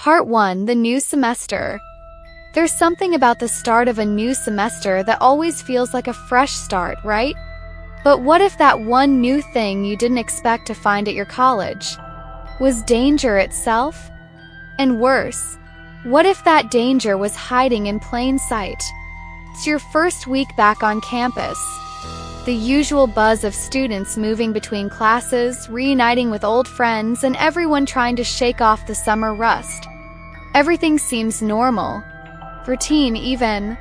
Part 1: The New Semester. There's something about the start of a new semester that always feels like a fresh start, right? But what if that one new thing you didn't expect to find at your college was danger itself? And worse, what if that danger was hiding in plain sight? It's your first week back on campus. The usual buzz of students moving between classes, reuniting with old friends, and everyone trying to shake off the summer rust. Everything seems normal, routine even.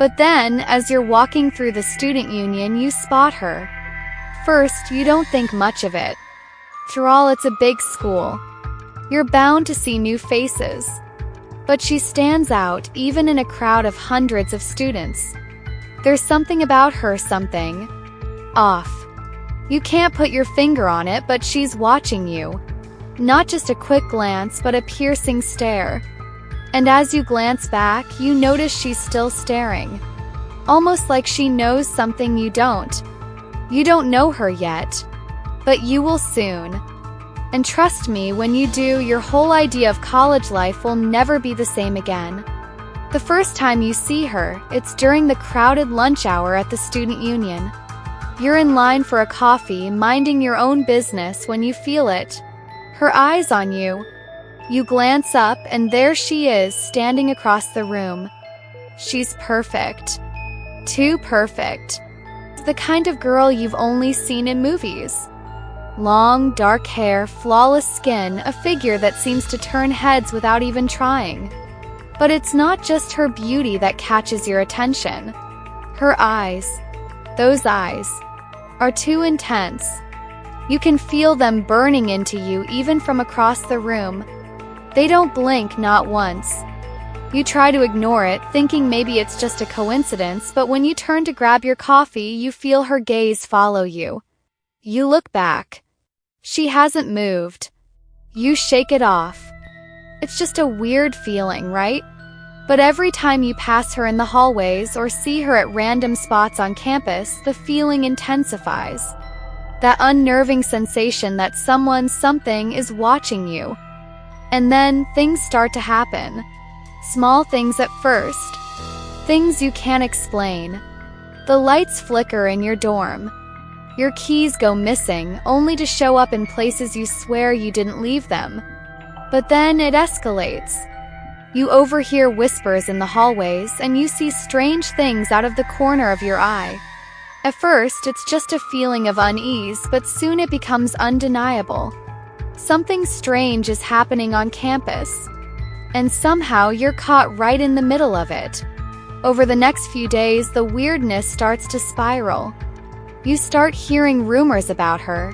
But then, as you're walking through the student union, you spot her. First, you don't think much of it. After all, it's a big school. You're bound to see new faces. But she stands out, even in a crowd of hundreds of students. There's something about her, something off. You can't put your finger on it, but she's watching you. Not just a quick glance, but a piercing stare. And as you glance back, you notice she's still staring. Almost like she knows something you don't. You don't know her yet, but you will soon. And trust me, when you do, your whole idea of college life will never be the same again. The first time you see her, it's during the crowded lunch hour at the student union. You're in line for a coffee, minding your own business when you feel it. Her eyes on you. You glance up, and there she is, standing across the room. She's perfect. Too perfect. The kind of girl you've only seen in movies. Long, dark hair, flawless skin, a figure that seems to turn heads without even trying. But it's not just her beauty that catches your attention. Her eyes, those eyes, are too intense. You can feel them burning into you even from across the room. They don't blink, not once. You try to ignore it, thinking maybe it's just a coincidence, but when you turn to grab your coffee, you feel her gaze follow you. You look back. She hasn't moved. You shake it off. It's just a weird feeling, right? But every time you pass her in the hallways or see her at random spots on campus, the feeling intensifies. That unnerving sensation that something is watching you. And then things start to happen. Small things at first. Things you can't explain. The lights flicker in your dorm. Your keys go missing, only to show up in places you swear you didn't leave them. But then it escalates. You overhear whispers in the hallways, and you see strange things out of the corner of your eye. At first, it's just a feeling of unease, but soon it becomes undeniable. Something strange is happening on campus, and somehow you're caught right in the middle of it. Over the next few days, the weirdness starts to spiral. You start hearing rumors about her.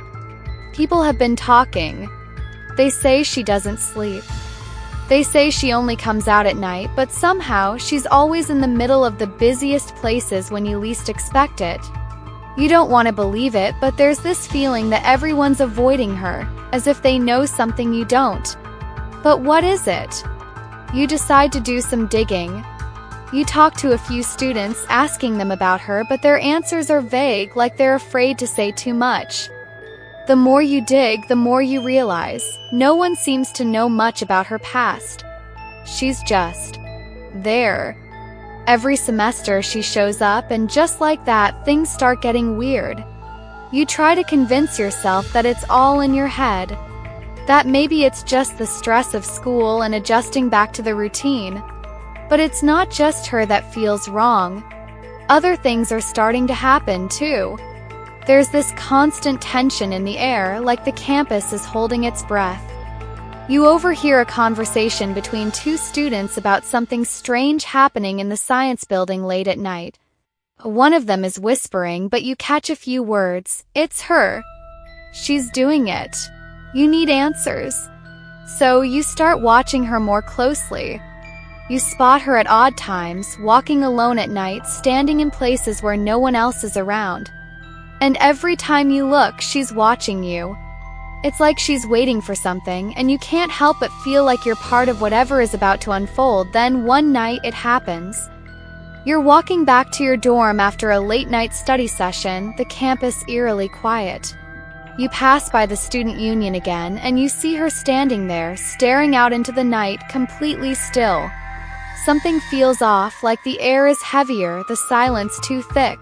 People have been talking. They say she doesn't sleep. They say she only comes out at night, but somehow she's always in the middle of the busiest places when you least expect it. You don't want to believe it, but there's this feeling that everyone's avoiding her, as if they know something you don't. But what is it? You decide to do some digging. You talk to a few students, asking them about her, but their answers are vague, like they're afraid to say too much. The more you dig, the more you realize no one seems to know much about her past. She's just there. Every semester she shows up, and just like that, things start getting weird. You try to convince yourself that it's all in your head, that maybe it's just the stress of school and adjusting back to the routine. But it's not just her that feels wrong. Other things are starting to happen, too. There's this constant tension in the air, like the campus is holding its breath. You overhear a conversation between two students about something strange happening in the science building late at night. One of them is whispering, but you catch a few words. It's her. She's doing it. You need answers. So you start watching her more closely. You spot her at odd times, walking alone at night, standing in places where no one else is around. And every time you look, she's watching you. It's like she's waiting for something, and you can't help but feel like you're part of whatever is about to unfold. Then one night it happens. You're walking back to your dorm after a late-night study session, the campus eerily quiet. You pass by the student union again, and you see her standing there, staring out into the night, completely still. Something feels off, like the air is heavier, the silence too thick.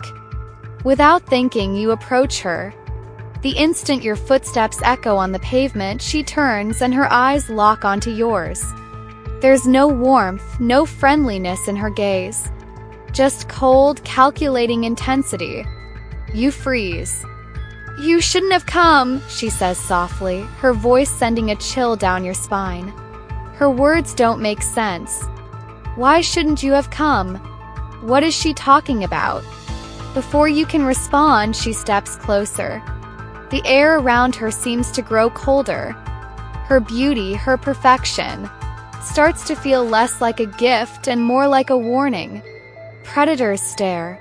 Without thinking, you approach her. The instant your footsteps echo on the pavement, she turns and her eyes lock onto yours. There's no warmth, no friendliness in her gaze. Just cold, calculating intensity. You freeze. "You shouldn't have come," she says softly, her voice sending a chill down your spine. Her words don't make sense. Why shouldn't you have come? What is she talking about? Before you can respond, she steps closer. The air around her seems to grow colder. Her beauty, her perfection, starts to feel less like a gift and more like a warning. Predators stare.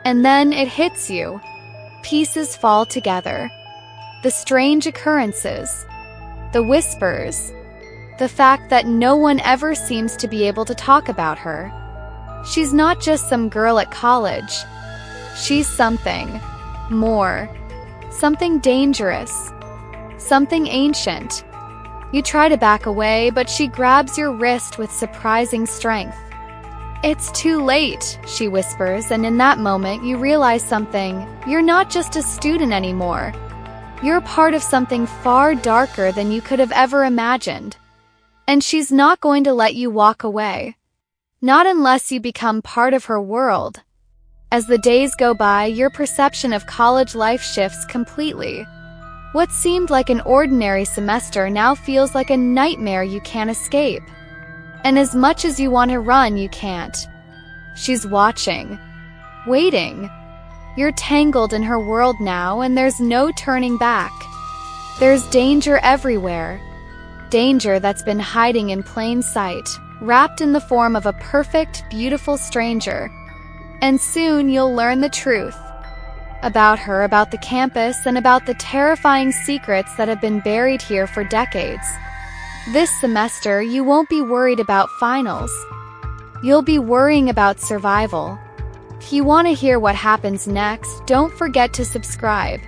And then it hits you. Pieces fall together. The strange occurrences. The whispers. The fact that no one ever seems to be able to talk about her. She's not just some girl at college. She's something more. Something dangerous. Something ancient. You try to back away, but she grabs your wrist with surprising strength. "It's too late," she whispers, and in that moment you realize something. You're not just a student anymore. You're part of something far darker than you could have ever imagined. And she's not going to let you walk away. Not unless you become part of her world. As the days go by, your perception of college life shifts completely. What seemed like an ordinary semester now feels like a nightmare you can't escape. And as much as you want to run, you can't. She's watching. Waiting. You're tangled in her world now, and there's no turning back. There's danger everywhere. Danger that's been hiding in plain sight, wrapped in the form of a perfect, beautiful stranger. And soon you'll learn the truth. About her, about the campus, and about the terrifying secrets that have been buried here for decades. This semester, you won't be worried about finals. You'll be worrying about survival. If you want to hear what happens next, don't forget to subscribe.